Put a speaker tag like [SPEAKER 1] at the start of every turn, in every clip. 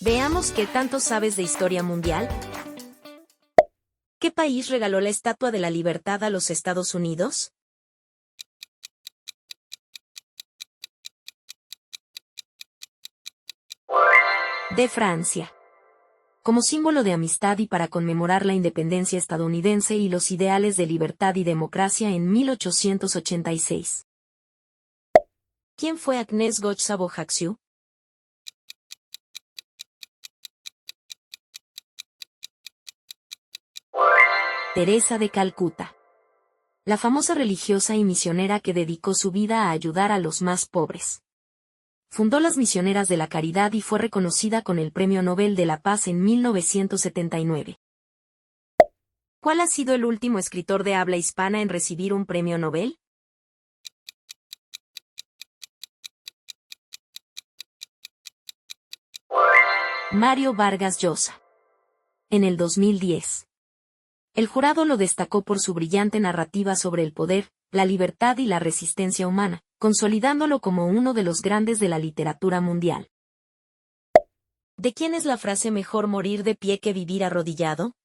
[SPEAKER 1] Veamos qué tanto sabes de historia mundial. ¿Qué país regaló la Estatua de la Libertad a los Estados Unidos? De Francia. Como símbolo de amistad y para conmemorar la independencia estadounidense y los ideales de libertad y democracia en 1886. ¿Quién fue Agnes Goch-Savojaxiu? Teresa de Calcuta. La famosa religiosa y misionera que dedicó su vida a ayudar a los más pobres. Fundó las Misioneras de la Caridad y fue reconocida con el Premio Nobel de la Paz en 1979. ¿Cuál ha sido el último escritor de habla hispana en recibir un premio Nobel? Mario Vargas Llosa. En el 2010. El jurado lo destacó por su brillante narrativa sobre el poder, la libertad y la resistencia humana, consolidándolo como uno de los grandes de la literatura mundial. ¿De quién es la frase mejor morir de pie que vivir arrodillado?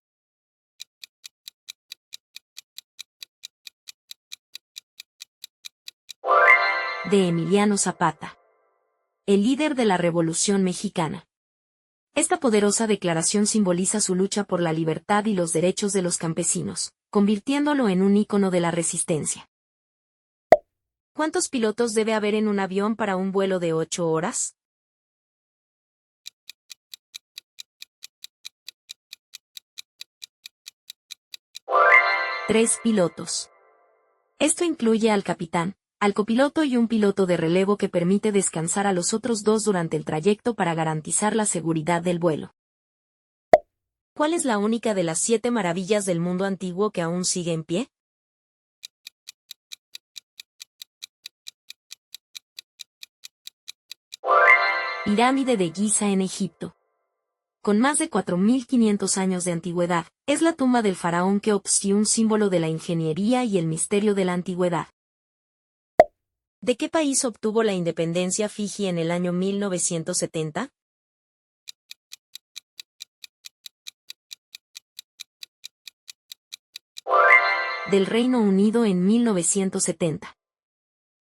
[SPEAKER 1] De Emiliano Zapata, el líder de la Revolución Mexicana. Esta poderosa declaración simboliza su lucha por la libertad y los derechos de los campesinos, convirtiéndolo en un ícono de la resistencia. ¿Cuántos pilotos debe haber en un avión para un vuelo de 8 horas? Tres pilotos. Esto incluye al capitán, al copiloto y un piloto de relevo que permite descansar a los otros dos durante el trayecto para garantizar la seguridad del vuelo. ¿Cuál es la única de las 7 maravillas del mundo antiguo que aún sigue en pie? Pirámide de Giza en Egipto. Con más de 4.500 años de antigüedad, es la tumba del faraón Keops y un símbolo de la ingeniería y el misterio de la antigüedad. ¿De qué país obtuvo la independencia Fiji en el año 1970? Del Reino Unido en 1970.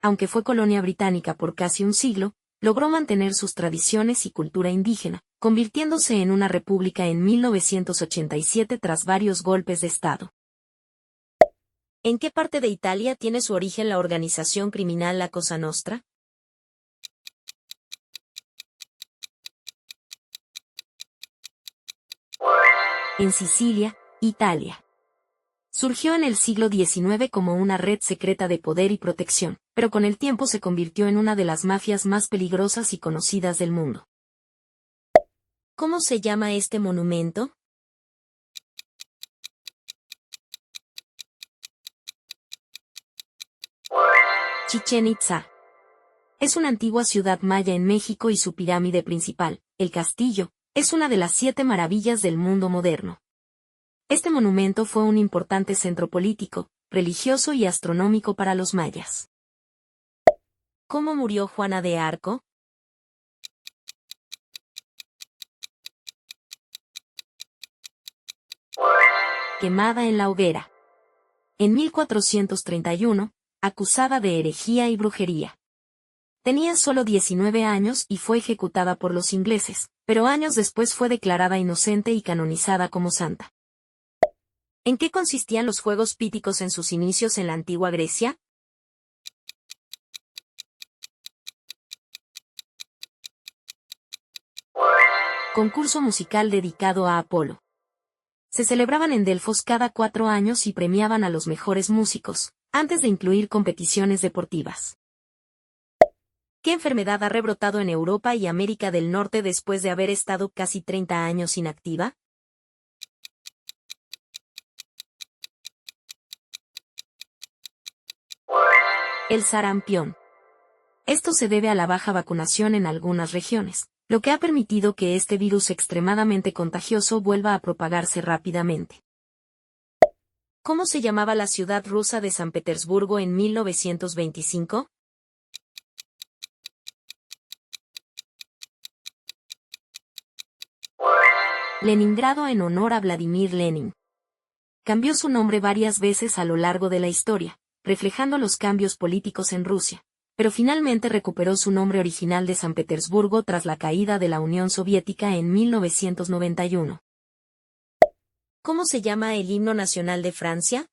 [SPEAKER 1] Aunque fue colonia británica por casi un siglo, logró mantener sus tradiciones y cultura indígena, convirtiéndose en una república en 1987 tras varios golpes de Estado. ¿En qué parte de Italia tiene su origen la organización criminal la Cosa Nostra? En Sicilia, Italia. Surgió en el siglo XIX como una red secreta de poder y protección, pero con el tiempo se convirtió en una de las mafias más peligrosas y conocidas del mundo. ¿Cómo se llama este monumento? Chichén Itzá. Es una antigua ciudad maya en México y su pirámide principal, el castillo, es una de las 7 maravillas del mundo moderno. Este monumento fue un importante centro político, religioso y astronómico para los mayas. ¿Cómo murió Juana de Arco? Quemada en la hoguera. En 1431, acusada de herejía y brujería. Tenía solo 19 años y fue ejecutada por los ingleses, pero años después fue declarada inocente y canonizada como santa. ¿En qué consistían los Juegos Píticos en sus inicios en la antigua Grecia? Concurso musical dedicado a Apolo. Se celebraban en Delfos cada 4 años y premiaban a los mejores músicos, antes de incluir competiciones deportivas. ¿Qué enfermedad ha rebrotado en Europa y América del Norte después de haber estado casi 30 años inactiva? El sarampión. Esto se debe a la baja vacunación en algunas regiones, lo que ha permitido que este virus extremadamente contagioso vuelva a propagarse rápidamente. ¿Cómo se llamaba la ciudad rusa de San Petersburgo en 1925? Leningrado en honor a Vladimir Lenin. Cambió su nombre varias veces a lo largo de la historia, reflejando los cambios políticos en Rusia, pero finalmente recuperó su nombre original de San Petersburgo tras la caída de la Unión Soviética en 1991. ¿Cómo se llama el himno nacional de Francia?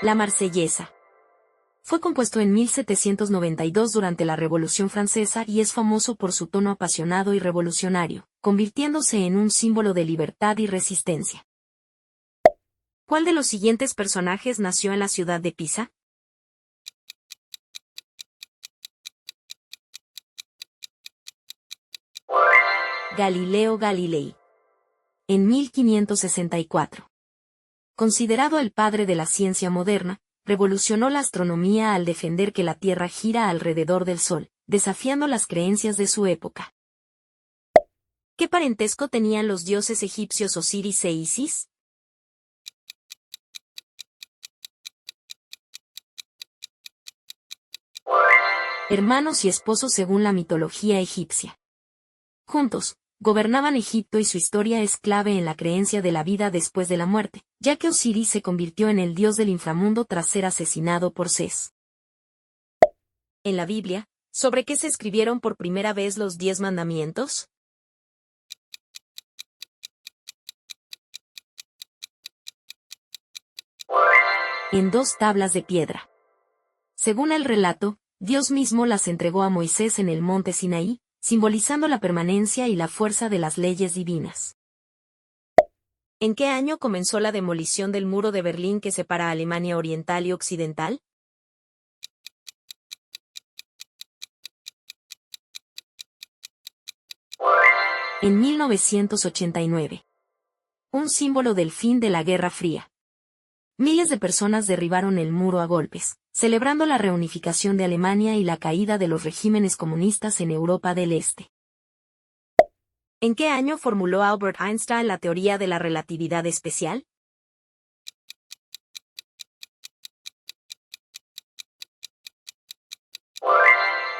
[SPEAKER 1] La Marsellesa. Fue compuesto en 1792 durante la Revolución Francesa y es famoso por su tono apasionado y revolucionario, convirtiéndose en un símbolo de libertad y resistencia. ¿Cuál de los siguientes personajes nació en la ciudad de Pisa? Galileo Galilei. En 1564. Considerado el padre de la ciencia moderna, revolucionó la astronomía al defender que la Tierra gira alrededor del Sol, desafiando las creencias de su época. ¿Qué parentesco tenían los dioses egipcios Osiris e Isis? Hermanos y esposos según la mitología egipcia. Juntos, gobernaban Egipto y su historia es clave en la creencia de la vida después de la muerte, ya que Osiris se convirtió en el dios del inframundo tras ser asesinado por Sés. En la Biblia, ¿sobre qué se escribieron por primera vez los 10 mandamientos? En 2 tablas de piedra. Según el relato, Dios mismo las entregó a Moisés en el monte Sinaí, simbolizando la permanencia y la fuerza de las leyes divinas. ¿En qué año comenzó la demolición del muro de Berlín que separa Alemania Oriental y Occidental? En 1989. Un símbolo del fin de la Guerra Fría. Miles de personas derribaron el muro a golpes, celebrando la reunificación de Alemania y la caída de los regímenes comunistas en Europa del Este. ¿En qué año formuló Albert Einstein la teoría de la relatividad especial?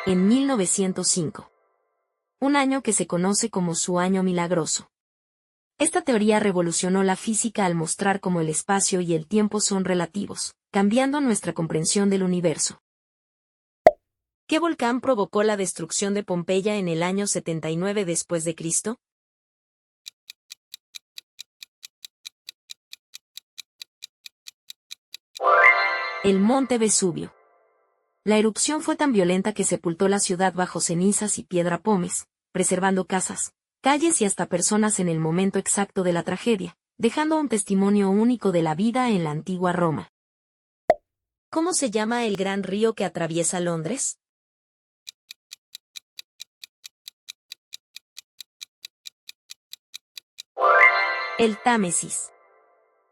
[SPEAKER 1] En 1905. Un año que se conoce como su año milagroso. Esta teoría revolucionó la física al mostrar cómo el espacio y el tiempo son relativos, cambiando nuestra comprensión del universo. ¿Qué volcán provocó la destrucción de Pompeya en el año 79 después de Cristo? El monte Vesubio. La erupción fue tan violenta que sepultó la ciudad bajo cenizas y piedra pómez, preservando casas, calles y hasta personas en el momento exacto de la tragedia, dejando un testimonio único de la vida en la antigua Roma. ¿Cómo se llama el gran río que atraviesa Londres? El Támesis.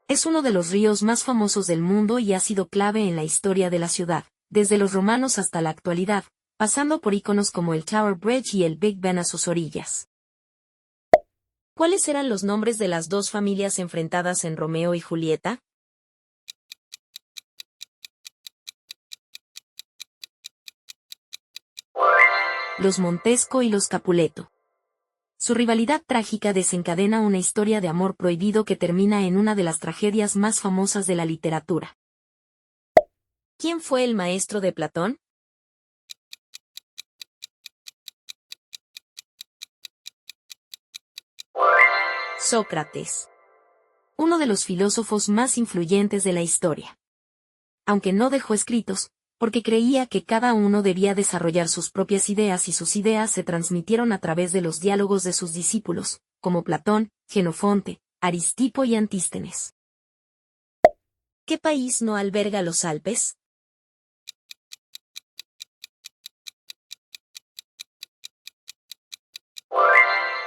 [SPEAKER 1] Es uno de los ríos más famosos del mundo y ha sido clave en la historia de la ciudad, desde los romanos hasta la actualidad, pasando por íconos como el Tower Bridge y el Big Ben a sus orillas. ¿Cuáles eran los nombres de las 2 familias enfrentadas en Romeo y Julieta? Los Montesco y los Capuleto. Su rivalidad trágica desencadena una historia de amor prohibido que termina en una de las tragedias más famosas de la literatura. ¿Quién fue el maestro de Platón? Sócrates. Uno de los filósofos más influyentes de la historia. Aunque no dejó escritos, porque creía que cada uno debía desarrollar sus propias ideas y sus ideas se transmitieron a través de los diálogos de sus discípulos, como Platón, Jenofonte, Aristipo y Antístenes. ¿Qué país no alberga los Alpes?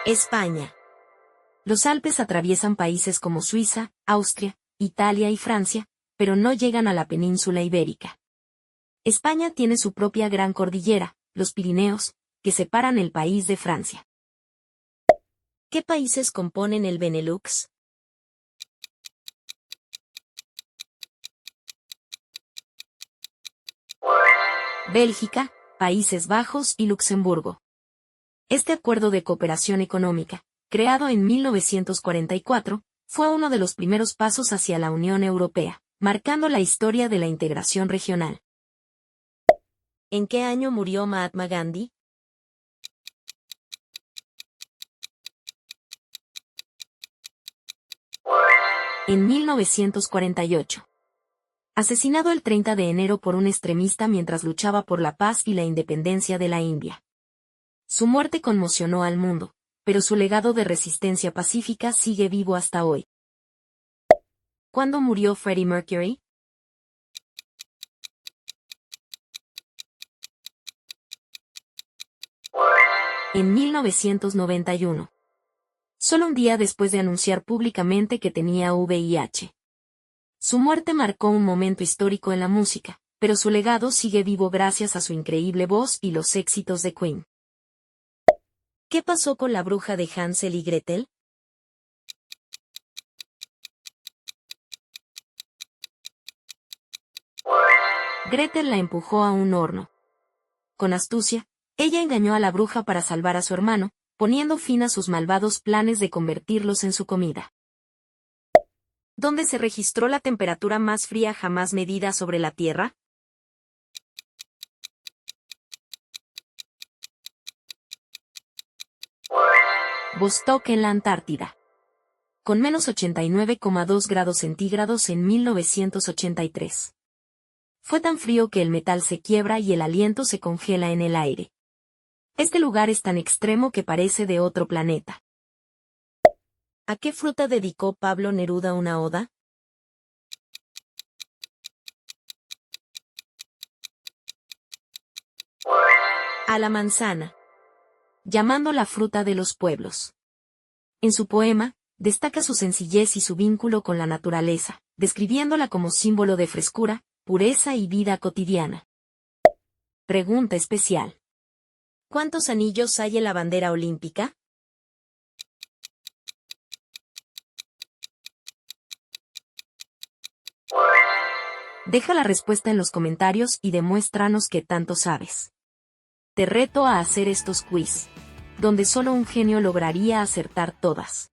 [SPEAKER 1] España. Los Alpes atraviesan países como Suiza, Austria, Italia y Francia, pero no llegan a la península ibérica. España tiene su propia gran cordillera, los Pirineos, que separan el país de Francia. ¿Qué países componen el Benelux? Bélgica, Países Bajos y Luxemburgo. Este acuerdo de cooperación económica, creado en 1944, fue uno de los primeros pasos hacia la Unión Europea, marcando la historia de la integración regional. ¿En qué año murió Mahatma Gandhi? En 1948. Asesinado el 30 de enero por un extremista mientras luchaba por la paz y la independencia de la India. Su muerte conmocionó al mundo, pero su legado de resistencia pacífica sigue vivo hasta hoy. ¿Cuándo murió Freddie Mercury? En 1991. Solo un día después de anunciar públicamente que tenía VIH. Su muerte marcó un momento histórico en la música, pero su legado sigue vivo gracias a su increíble voz y los éxitos de Queen. ¿Qué pasó con la bruja de Hansel y Gretel? Gretel la empujó a un horno. Con astucia, ella engañó a la bruja para salvar a su hermano, poniendo fin a sus malvados planes de convertirlos en su comida. ¿Dónde se registró la temperatura más fría jamás medida sobre la Tierra? Vostok en la Antártida. Con menos 89,2 grados centígrados en 1983. Fue tan frío que el metal se quiebra y el aliento se congela en el aire. Este lugar es tan extremo que parece de otro planeta. ¿A qué fruta dedicó Pablo Neruda una oda? A la manzana. Llamando la fruta de los pueblos. En su poema, destaca su sencillez y su vínculo con la naturaleza, describiéndola como símbolo de frescura, pureza y vida cotidiana. Pregunta especial. ¿Cuántos anillos hay en la bandera olímpica? Deja la respuesta en los comentarios y demuéstranos qué tanto sabes. Te reto a hacer estos quiz, donde solo un genio lograría acertar todas.